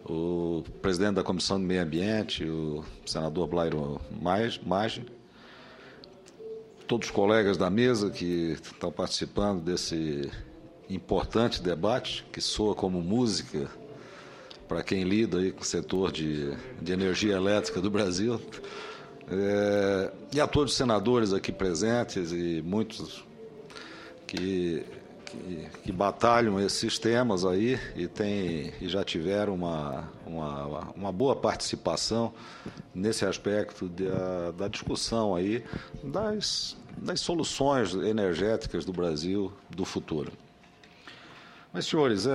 o presidente da Comissão de Meio Ambiente, o senador Blairo Maggi, todos os colegas da mesa que estão participando desse importante debate, que soa como música para quem lida aí com o setor de energia elétrica do Brasil, e a todos os senadores aqui presentes e muitos que batalham esses temas aí e já tiveram uma boa participação nesse aspecto da discussão aí das soluções energéticas do Brasil do futuro. Mas, senhores,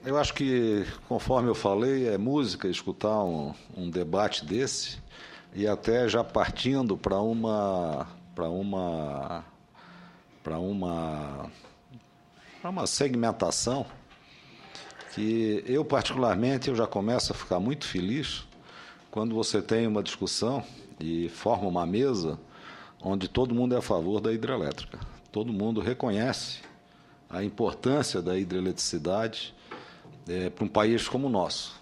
eu acho que, conforme eu falei, é música escutar um debate desse e até já partindo para uma segmentação que eu, particularmente, eu já começo a ficar muito feliz quando você tem uma discussão e forma uma mesa onde todo mundo é a favor da hidrelétrica. Todo mundo reconhece a importância da hidroeletricidade para um país como o nosso.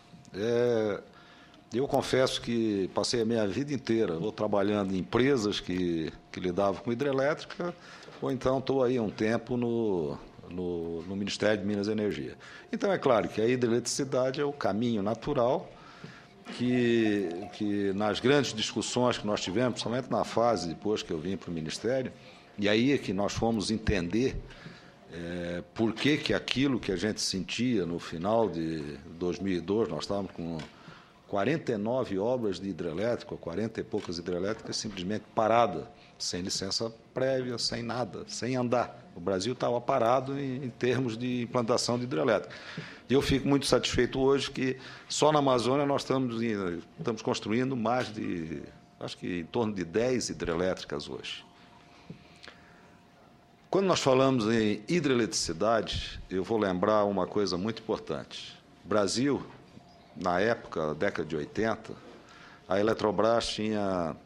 Eu confesso que passei a minha vida inteira trabalhando em empresas que lidavam com hidrelétrica, ou então estou aí um tempo no Ministério de Minas e Energia. Então, é claro que a hidroeletricidade é o caminho natural que nas grandes discussões que nós tivemos, principalmente na fase depois que eu vim para o Ministério, e aí é que nós fomos entender por que aquilo que a gente sentia no final de 2002, nós estávamos com 49 obras de hidrelétrica, 40 e poucas hidrelétricas simplesmente paradas, sem licença prévia, sem nada, sem andar. O Brasil estava parado em termos de implantação de hidrelétrica. E eu fico muito satisfeito hoje que só na Amazônia nós estamos construindo mais de, acho que em torno de 10 hidrelétricas hoje. Quando nós falamos em hidroeletricidade, eu vou lembrar uma coisa muito importante. O Brasil, na época, década de 80, a Eletrobras tinha,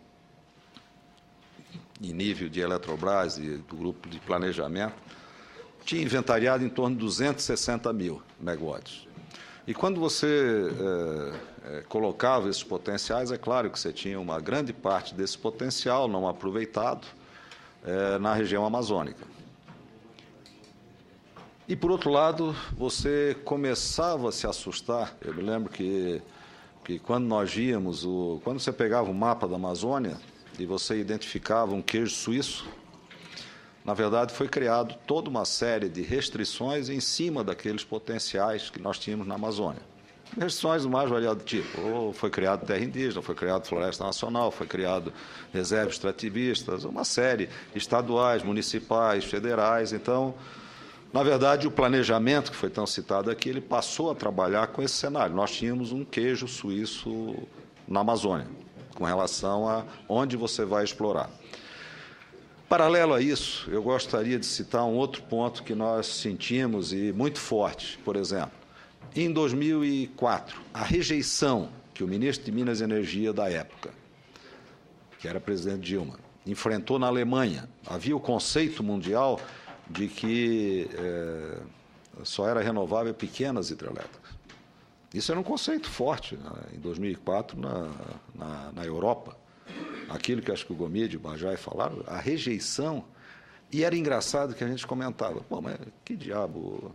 em nível de Eletrobras e do grupo de planejamento, tinha inventariado em torno de 260 mil megawatts. E quando você colocava esses potenciais, é claro que você tinha uma grande parte desse potencial não aproveitado na região amazônica. E, por outro lado, você começava a se assustar. Eu me lembro que quando nós víamos, quando você pegava o mapa da Amazônia e você identificava um queijo suíço, na verdade foi criado toda uma série de restrições em cima daqueles potenciais que nós tínhamos na Amazônia. Restrições do mais variado tipo. Ou foi criado terra indígena, foi criado floresta nacional, foi criado reservas extrativistas, uma série, estaduais, municipais, federais. Então, na verdade, o planejamento que foi tão citado aqui, ele passou a trabalhar com esse cenário. Nós tínhamos um queijo suíço na Amazônia, com relação a onde você vai explorar. Paralelo a isso, eu gostaria de citar um outro ponto que nós sentimos e muito forte, por exemplo. Em 2004, a rejeição que o ministro de Minas e Energia da época, que era presidente Dilma, enfrentou na Alemanha. Havia o conceito mundial de que só era renovável pequenas hidrelétricas. Isso era um conceito forte em 2004 na Europa. Aquilo que acho que o Gomide e o Bajai falaram, a rejeição. E era engraçado que a gente comentava, pô, mas que diabo...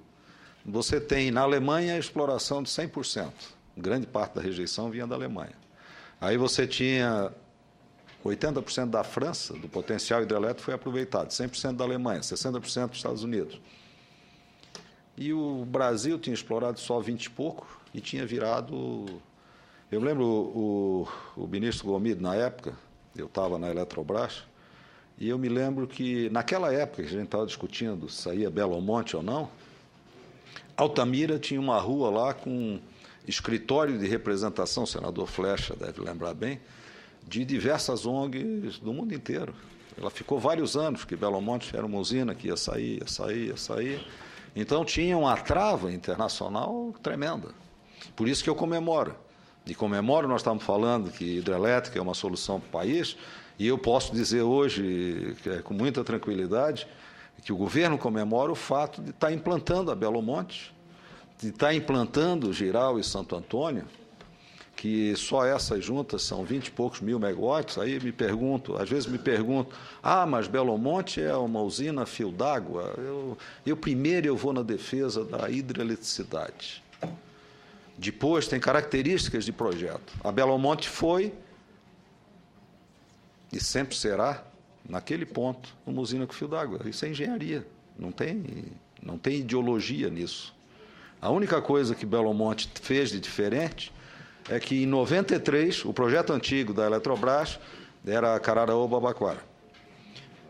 Você tem, na Alemanha, a exploração de 100%. Grande parte da rejeição vinha da Alemanha. Aí você tinha 80% da França, do potencial hidrelétrico, foi aproveitado. 100% da Alemanha, 60% dos Estados Unidos. E o Brasil tinha explorado só 20 e pouco e tinha virado... Eu lembro o ministro Gomide, na época, eu estava na Eletrobras, e eu me lembro que, naquela época que a gente estava discutindo se saía Belo Monte ou não, Altamira tinha uma rua lá com escritório de representação, o senador Flecha deve lembrar bem, de diversas ONGs do mundo inteiro. Ela ficou vários anos, porque Belo Monte era uma usina que ia sair. Então, tinha uma trava internacional tremenda. Por isso que eu comemoro. E comemoro, nós estamos falando que hidrelétrica é uma solução para o país, e eu posso dizer hoje, com muita tranquilidade, que o governo comemora o fato de estar implantando a Belo Monte está implantando Jirau e Santo Antônio, que só essas juntas são 20 e poucos mil megawatts, aí às vezes me pergunto, mas Belo Monte é uma usina a fio d'água. Primeiro eu vou na defesa da hidroeletricidade. Depois tem características de projeto. A Belo Monte foi, e sempre será, naquele ponto, uma usina com fio d'água. Isso é engenharia, não tem ideologia nisso. A única coisa que Belo Monte fez de diferente é que, em 93, o projeto antigo da Eletrobras era Cararaú-Babaquara.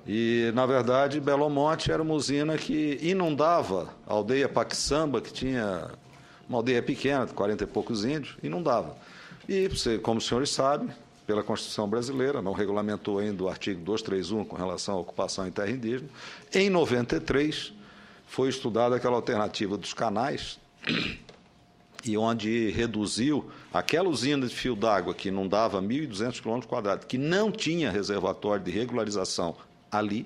E, na verdade, Belo Monte era uma usina que inundava a aldeia Paquissamba, que tinha uma aldeia pequena, de 40 e poucos índios, inundava. E, como os senhores sabem, pela Constituição brasileira, não regulamentou ainda o artigo 231 com relação à ocupação em terra indígena, em 93 foi estudada aquela alternativa dos canais, e onde reduziu aquela usina de fio d'água que inundava 1.200 km², que não tinha reservatório de regularização ali,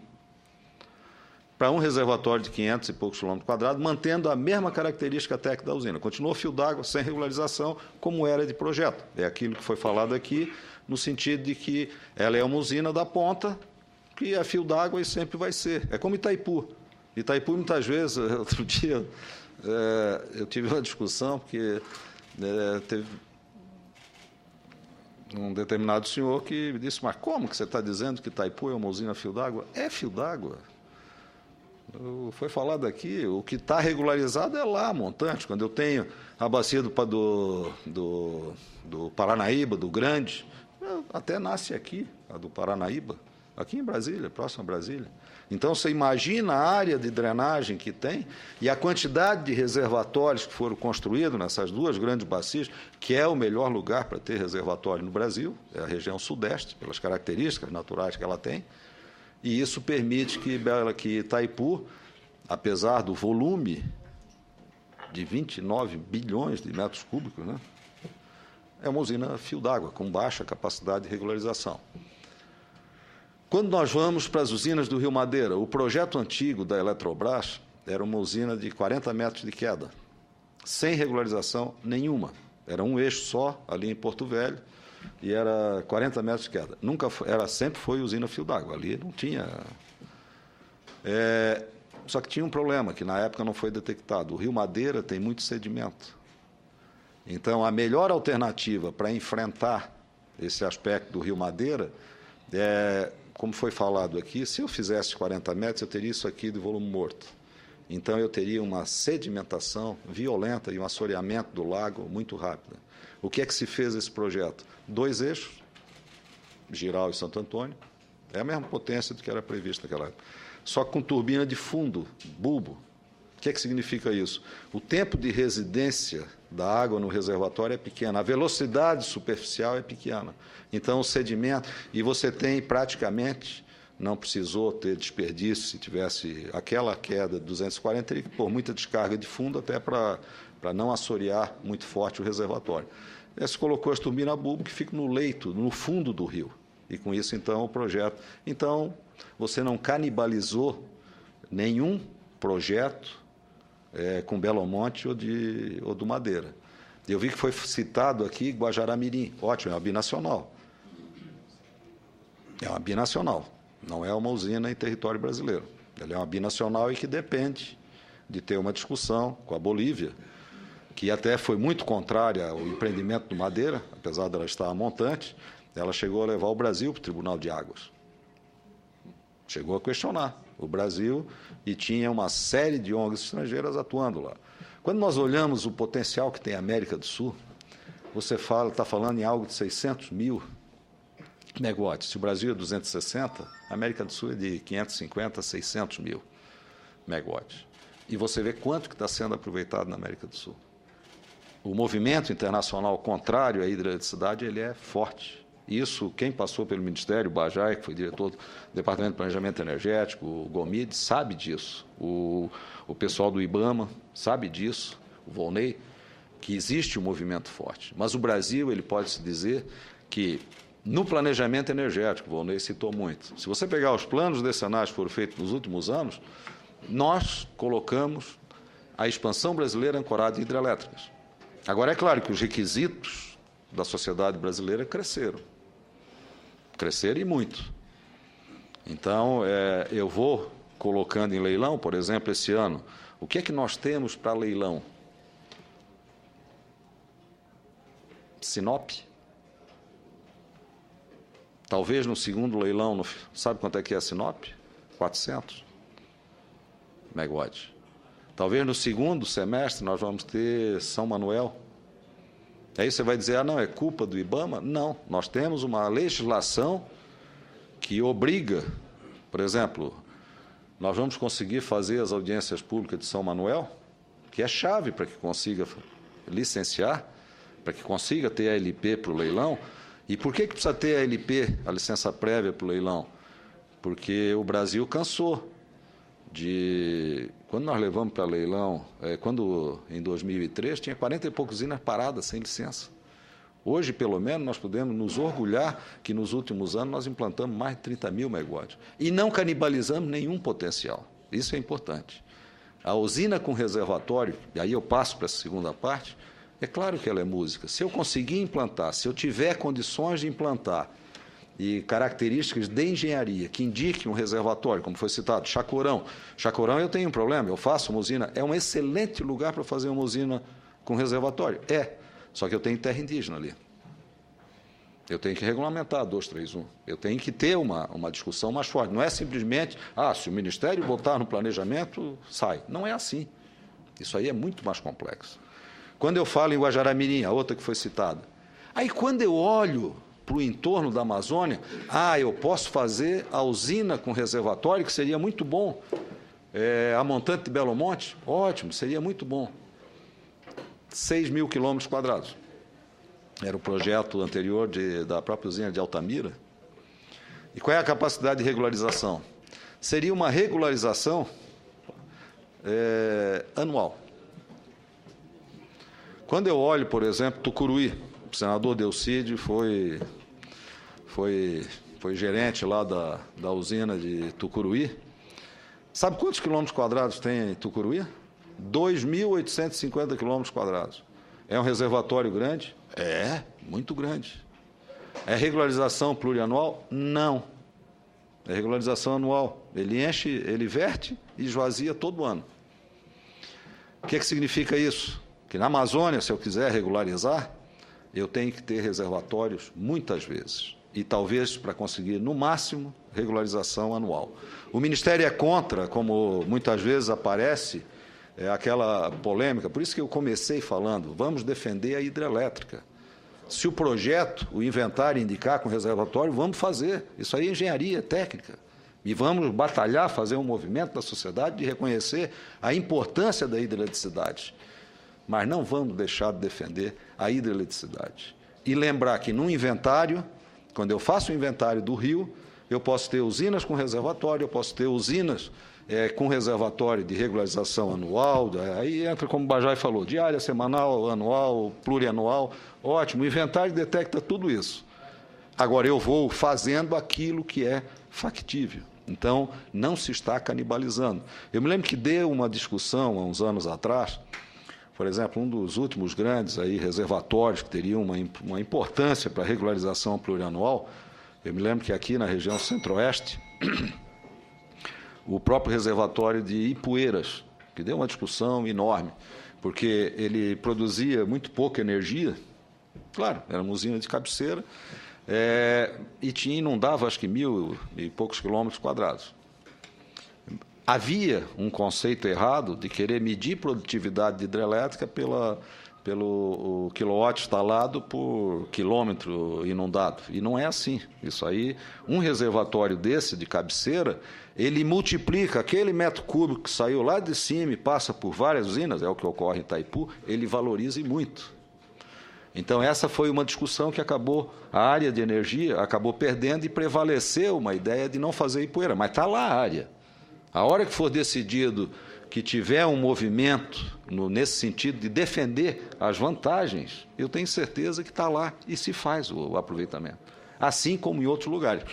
para um reservatório de 500 e poucos km², mantendo a mesma característica técnica da usina. Continuou fio d'água sem regularização, como era de projeto. É aquilo que foi falado aqui, no sentido de que ela é uma usina da ponta, que é fio d'água e sempre vai ser. É como Itaipu. Itaipu, muitas vezes, outro dia, eu tive uma discussão, porque teve um determinado senhor que me disse, mas como que você está dizendo que Itaipu é uma usina a fio d'água? É fio d'água. Foi falado aqui, o que está regularizado é lá, montante. Quando eu tenho a bacia do Paranaíba, do Grande, até nasce aqui, a do Paranaíba, aqui em Brasília, próximo a Brasília. Então, você imagina a área de drenagem que tem e a quantidade de reservatórios que foram construídos nessas duas grandes bacias, que é o melhor lugar para ter reservatório no Brasil, é a região sudeste, pelas características naturais que ela tem, e isso permite que Itaipu, apesar do volume de 29 bilhões de metros cúbicos, né, é uma usina a fio d'água, com baixa capacidade de regularização. Quando nós vamos para as usinas do Rio Madeira, o projeto antigo da Eletrobras era uma usina de 40 metros de queda, sem regularização nenhuma. Era um eixo só, ali em Porto Velho, e era 40 metros de queda. Sempre foi usina a fio d'água, ali não tinha... Só que tinha um problema, que na época não foi detectado. O Rio Madeira tem muito sedimento. Então, a melhor alternativa para enfrentar esse aspecto do Rio Madeira como foi falado aqui, se eu fizesse 40 metros, eu teria isso aqui de volume morto. Então, eu teria uma sedimentação violenta e um assoreamento do lago muito rápido. O que é que se fez esse projeto? 2 eixos, Jirau e Santo Antônio, é a mesma potência do que era previsto naquela época. Só com turbina de fundo, bulbo. O que é que significa isso? O tempo de residência da água no reservatório é pequeno, a velocidade superficial é pequena. Então, o sedimento... E você tem, praticamente, não precisou ter desperdício, se tivesse aquela queda de 240, teria que pôr muita descarga de fundo até para não assorear muito forte o reservatório. Se colocou as turbinas bulbo que ficam no leito, no fundo do rio. E, com isso, então, o projeto... Então, você não canibalizou nenhum projeto com Belo Monte ou do Madeira. Eu vi que foi citado aqui Guajará-Mirim. Ótimo, é uma binacional. É uma binacional, não é uma usina em território brasileiro. Ela é uma binacional e que depende de ter uma discussão com a Bolívia, que até foi muito contrária ao empreendimento do Madeira, apesar dela estar a montante, ela chegou a levar o Brasil para o Tribunal de Águas. Chegou a questionar o Brasil e tinha uma série de ONGs estrangeiras atuando lá. Quando nós olhamos o potencial que tem a América do Sul, você está falando em algo de 600 mil megawatts. Se o Brasil é 260, a América do Sul é de 550 a 600 mil megawatts. E você vê quanto que está sendo aproveitado na América do Sul. O movimento internacional contrário à hidroeletricidade ele é forte. Isso, quem passou pelo Ministério, o Bajai, que foi diretor do Departamento de Planejamento Energético, o Gomide, sabe disso. O pessoal do IBAMA sabe disso, o Volney, que existe um movimento forte. Mas o Brasil, ele pode-se dizer que, no planejamento energético, o Volney citou muito, se você pegar os planos decenais que foram feitos nos últimos anos, nós colocamos a expansão brasileira ancorada em hidrelétricas. Agora, é claro que os requisitos da sociedade brasileira cresceram. Cresceram e muito. Então, eu vou colocando em leilão, por exemplo, esse ano, o que é que nós temos para leilão? Sinop. Talvez no segundo leilão, sabe quanto é que é a Sinop? 400 megawatts. Talvez no segundo semestre nós vamos ter São Manuel. Aí você vai dizer, não, é culpa do IBAMA? Não, nós temos uma legislação que obriga, por exemplo, nós vamos conseguir fazer as audiências públicas de São Manuel, que é chave para que consiga licenciar, para que consiga ter a LP para o leilão. E por que precisa ter a LP, a licença prévia para o leilão? Porque o Brasil cansou de... Quando nós levamos para leilão, quando em 2003, tinha 40 e poucas usinas paradas, sem licença. Hoje, pelo menos, nós podemos nos orgulhar que nos últimos anos nós implantamos mais de 30 mil megawatts. E não canibalizamos nenhum potencial. Isso é importante. A usina com reservatório, e aí eu passo para essa segunda parte, é claro que ela é música. Se eu conseguir implantar, se eu tiver condições de implantar e características de engenharia que indiquem um reservatório, como foi citado, Chacurão. Chacurão eu tenho um problema, eu faço uma usina, é um excelente lugar para fazer uma usina com reservatório. Só que eu tenho terra indígena ali. Eu tenho que regulamentar a 231. Eu tenho que ter uma discussão mais forte. Não é simplesmente, se o Ministério botar no planejamento, sai. Não é assim. Isso aí é muito mais complexo. Quando eu falo em Guajará-Mirim, a outra que foi citada, aí quando eu olho para o entorno da Amazônia, eu posso fazer a usina com reservatório, que seria muito bom. A montante de Belo Monte, ótimo, seria muito bom. 6 mil quilômetros quadrados. Era o projeto anterior da própria usina de Altamira. E qual é a capacidade de regularização? Seria uma regularização anual. Quando eu olho, por exemplo, Tucuruí, o senador Delcídio foi gerente lá da usina de Tucuruí. Sabe quantos quilômetros quadrados tem em Tucuruí? 2.850 quilômetros quadrados. É um reservatório grande? Muito grande. É regularização plurianual? Não. É regularização anual. Ele enche, ele verte e esvazia todo ano. O que significa isso? Que na Amazônia, se eu quiser regularizar, eu tenho que ter reservatórios muitas vezes. E talvez para conseguir, no máximo, regularização anual. O Ministério é contra, como muitas vezes aparece, aquela polêmica, por isso que eu comecei falando, vamos defender a hidrelétrica. Se o projeto, o inventário indicar com reservatório, vamos fazer. Isso aí é engenharia técnica. E vamos batalhar, fazer um movimento da sociedade de reconhecer a importância da hidroeletricidade. Mas não vamos deixar de defender a hidroeletricidade. E lembrar que no inventário, quando eu faço o inventário do rio, eu posso ter usinas com reservatório, eu posso ter usinas com reservatório de regularização anual, aí entra, como o Bajaj falou, diária, semanal, anual, plurianual, ótimo, o inventário detecta tudo isso. Agora, eu vou fazendo aquilo que é factível. Então, não se está canibalizando. Eu me lembro que deu uma discussão, há uns anos atrás, por exemplo, um dos últimos grandes reservatórios que teriam uma importância para a regularização plurianual, eu me lembro que aqui na região centro-oeste, o próprio reservatório de Ipueiras, que deu uma discussão enorme, porque ele produzia muito pouca energia, claro, era uma usina de cabeceira, e inundava, acho que 1.000 e poucos quilômetros quadrados. Havia um conceito errado de querer medir produtividade de hidrelétrica pelo quilowatt instalado por quilômetro inundado. E não é assim. Isso aí, um reservatório desse, de cabeceira, ele multiplica aquele metro cúbico que saiu lá de cima e passa por várias usinas, é o que ocorre em Itaipu, ele valoriza muito. Então, essa foi uma discussão que a área de energia acabou perdendo e prevaleceu uma ideia de não fazer Ipueira, mas está lá a área. A hora que for decidido que tiver um movimento nesse sentido de defender as vantagens, eu tenho certeza que está lá e se faz o aproveitamento, assim como em outros lugares.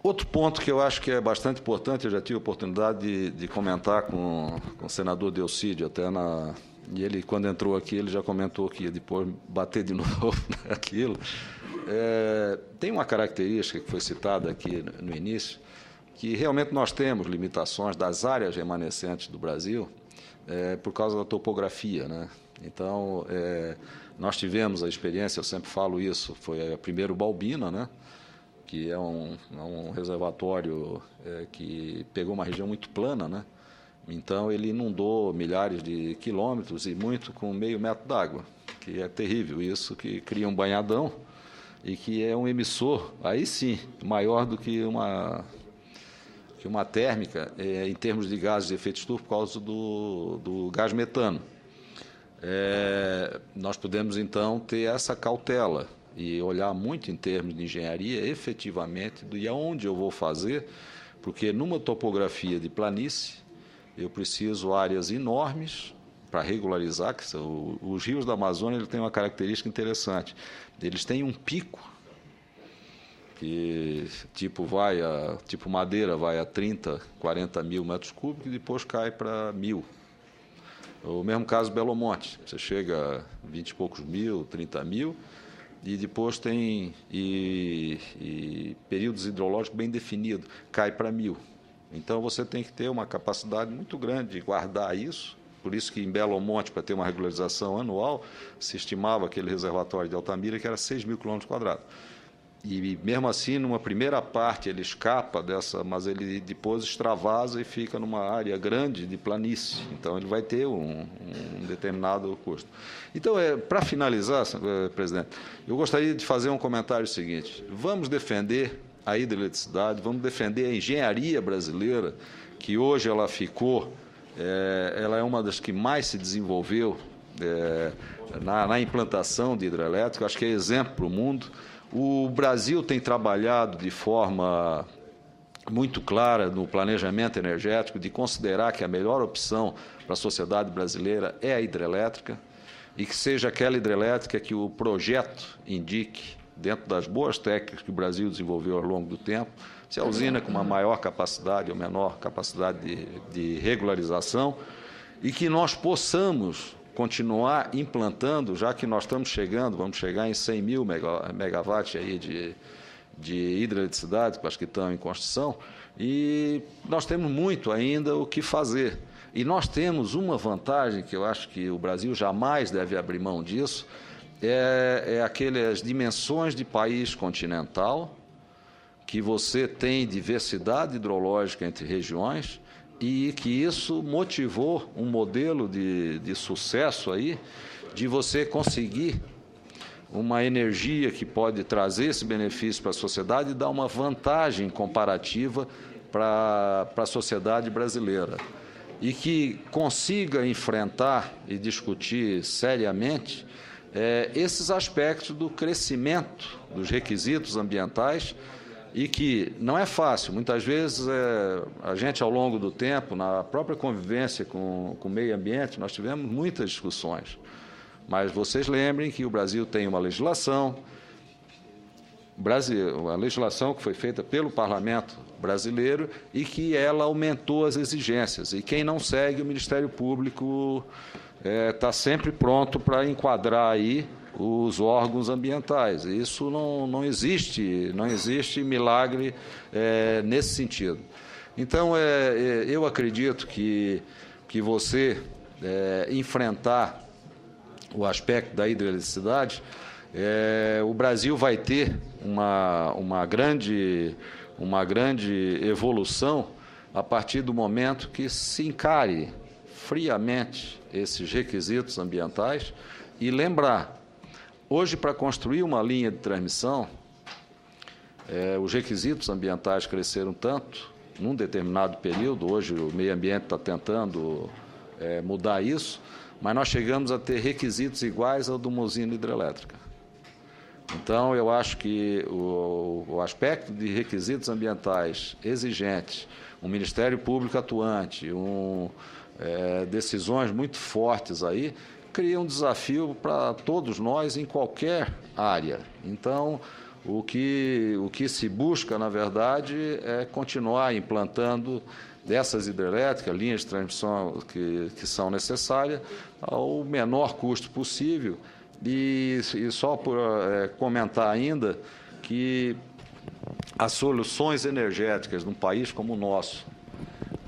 Outro ponto que eu acho que é bastante importante, eu já tive a oportunidade de comentar com o senador Delcídio, e ele, quando entrou aqui, ele já comentou que ia depois bater de novo naquilo. Tem uma característica que foi citada aqui no início, que realmente nós temos limitações das áreas remanescentes do Brasil por causa da topografia, né? Então, nós tivemos a experiência, eu sempre falo isso, foi a primeiro Balbina, né? Que é um reservatório que pegou uma região muito plana, né? Então, ele inundou milhares de quilômetros e muito com meio metro d'água, que é terrível isso, que cria um banhadão e que é um emissor, aí sim, maior do que uma térmica em termos de gases de efeito estufa por causa do gás metano. Nós podemos, então, ter essa cautela e olhar muito em termos de engenharia, efetivamente, e aonde eu vou fazer, porque numa topografia de planície, eu preciso áreas enormes para regularizar, que os rios da Amazônia ele tem uma característica interessante. Eles têm um pico, que tipo madeira vai a 30, 40 mil metros cúbicos e depois cai para 1.000. O mesmo caso Belo Monte, você chega a 20 e poucos mil, 30 mil, e depois tem períodos hidrológicos bem definidos, cai para 1.000. Então, você tem que ter uma capacidade muito grande de guardar isso. Por isso que em Belo Monte, para ter uma regularização anual, se estimava aquele reservatório de Altamira que era 6.000 km². E, mesmo assim, numa primeira parte, ele escapa dessa, mas ele depois extravasa e fica numa área grande de planície. Então, ele vai ter um determinado custo. Então, para finalizar, presidente, eu gostaria de fazer um comentário seguinte. Vamos defender a hidroeletricidade, vamos defender a engenharia brasileira, que hoje ela ela é uma das que mais se desenvolveu na implantação de hidrelétrica, acho que é exemplo para o mundo. O Brasil tem trabalhado de forma muito clara no planejamento energético de considerar que a melhor opção para a sociedade brasileira é a hidrelétrica e que seja aquela hidrelétrica que o projeto indique, dentro das boas técnicas que o Brasil desenvolveu ao longo do tempo, se a usina com uma maior capacidade ou menor capacidade de regularização e que nós possamos continuar implantando, já que nós vamos chegar em 100 mil megawatts aí de hidroeletricidade, que acho que estão em construção, e nós temos muito ainda o que fazer. E nós temos uma vantagem que eu acho que o Brasil jamais deve abrir mão disso, aquelas dimensões de país continental, que você tem diversidade hidrológica entre regiões, e que isso motivou um modelo de sucesso aí, de você conseguir uma energia que pode trazer esse benefício para a sociedade e dar uma vantagem comparativa para a sociedade brasileira. E que consiga enfrentar e discutir seriamente esses aspectos do crescimento dos requisitos ambientais, e que não é fácil. Muitas vezes, a gente, ao longo do tempo, na própria convivência com o meio ambiente, nós tivemos muitas discussões. Mas vocês lembrem que o Brasil tem uma legislação, a legislação que foi feita pelo Parlamento brasileiro e que ela aumentou as exigências. E quem não segue, o Ministério Público está sempre pronto para enquadrar aí os órgãos ambientais. Isso não existe milagre nesse sentido. Então, eu acredito que você enfrentar o aspecto da hidroeletricidade, o Brasil vai ter uma grande evolução a partir do momento que se encare friamente esses requisitos ambientais e lembrar. Hoje, para construir uma linha de transmissão, os requisitos ambientais cresceram tanto, num determinado período. Hoje o meio ambiente está tentando mudar isso, mas nós chegamos a ter requisitos iguais ao de uma usina hidrelétrica. Então, eu acho que o aspecto de requisitos ambientais exigentes, um Ministério Público atuante, decisões muito fortes aí, cria um desafio para todos nós em qualquer área. Então, O que se busca, na verdade, é continuar implantando dessas hidrelétricas, linhas de transmissão que são necessárias, ao menor custo possível. E só por comentar ainda que as soluções energéticas num país como o nosso,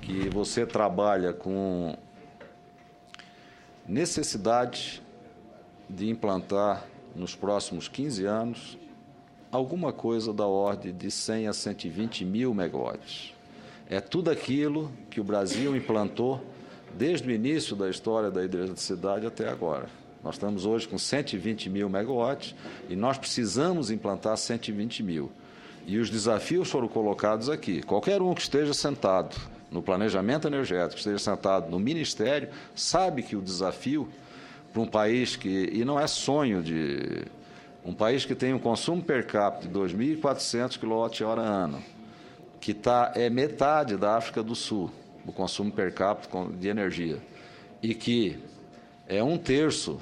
que você trabalha com necessidade de implantar nos próximos 15 anos alguma coisa da ordem de 100 a 120 mil megawatts. É tudo aquilo que o Brasil implantou desde o início da história da hidroeletricidade até agora. Nós estamos hoje com 120 mil megawatts e nós precisamos implantar 120 mil. E os desafios foram colocados aqui. Qualquer um que esteja sentado no planejamento energético, esteja sentado no Ministério, sabe que o desafio para um país e não é sonho de... Um país que tem um consumo per capita de 2.400 kWh ano, que é metade da África do Sul, o consumo per capita de energia, e que é 1/3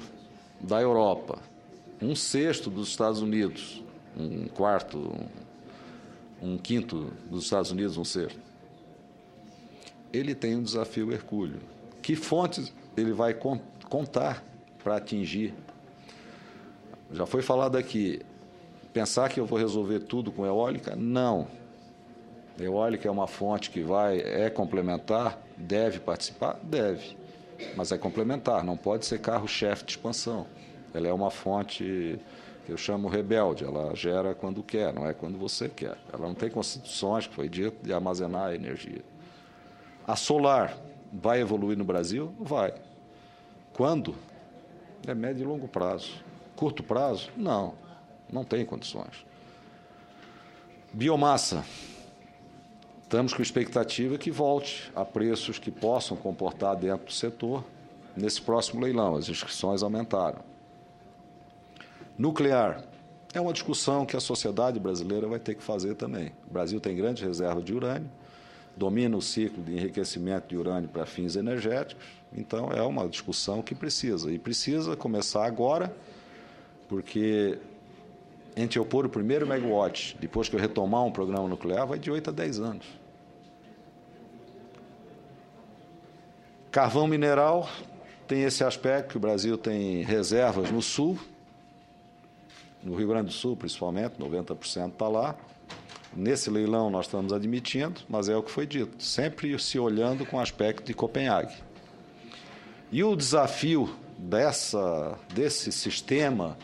da Europa, 1/6 dos Estados Unidos, 1/4, 1/5 dos Estados Unidos, 1/6. Ele tem um desafio hercúleo. Que fontes ele vai contar para atingir? Já foi falado aqui, pensar que eu vou resolver tudo com eólica? Não. Eólica é uma fonte que é complementar, deve participar? Deve, mas é complementar, não pode ser carro-chefe de expansão. Ela é uma fonte que eu chamo rebelde, ela gera quando quer, não é quando você quer. Ela não tem constituições, que foi dito, de armazenar a energia. A solar vai evoluir no Brasil? Vai. Quando? É médio e longo prazo. Curto prazo? Não, não tem condições. Biomassa. Estamos com expectativa que volte a preços que possam comportar dentro do setor nesse próximo leilão. As inscrições aumentaram. Nuclear. É uma discussão que a sociedade brasileira vai ter que fazer também. O Brasil tem grande reserva de urânio, domina o ciclo de enriquecimento de urânio para fins energéticos, então é uma discussão que precisa começar agora, porque entre eu pôr o primeiro megawatt, depois que eu retomar um programa nuclear, vai de 8 a 10 anos. Carvão mineral tem esse aspecto que o Brasil tem reservas no sul, no Rio Grande do Sul, principalmente, 90% está lá. Nesse leilão nós estamos admitindo, mas é o que foi dito, sempre se olhando com o aspecto de Copenhague. E o desafio desse sistema,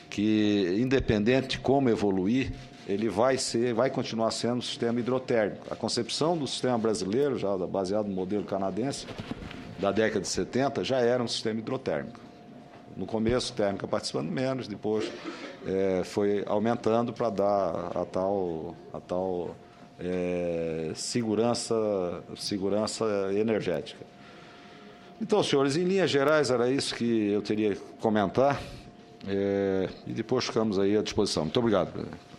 que, independente de como evoluir, ele vai continuar sendo um sistema hidrotérmico. A concepção do sistema brasileiro, já baseado no modelo canadense, da década de 70, já era um sistema hidrotérmico. No começo, térmica participando menos, depois foi aumentando para dar a tal segurança energética. Então, senhores, em linhas gerais, era isso que eu teria que comentar, e depois ficamos aí à disposição. Muito obrigado, presidente.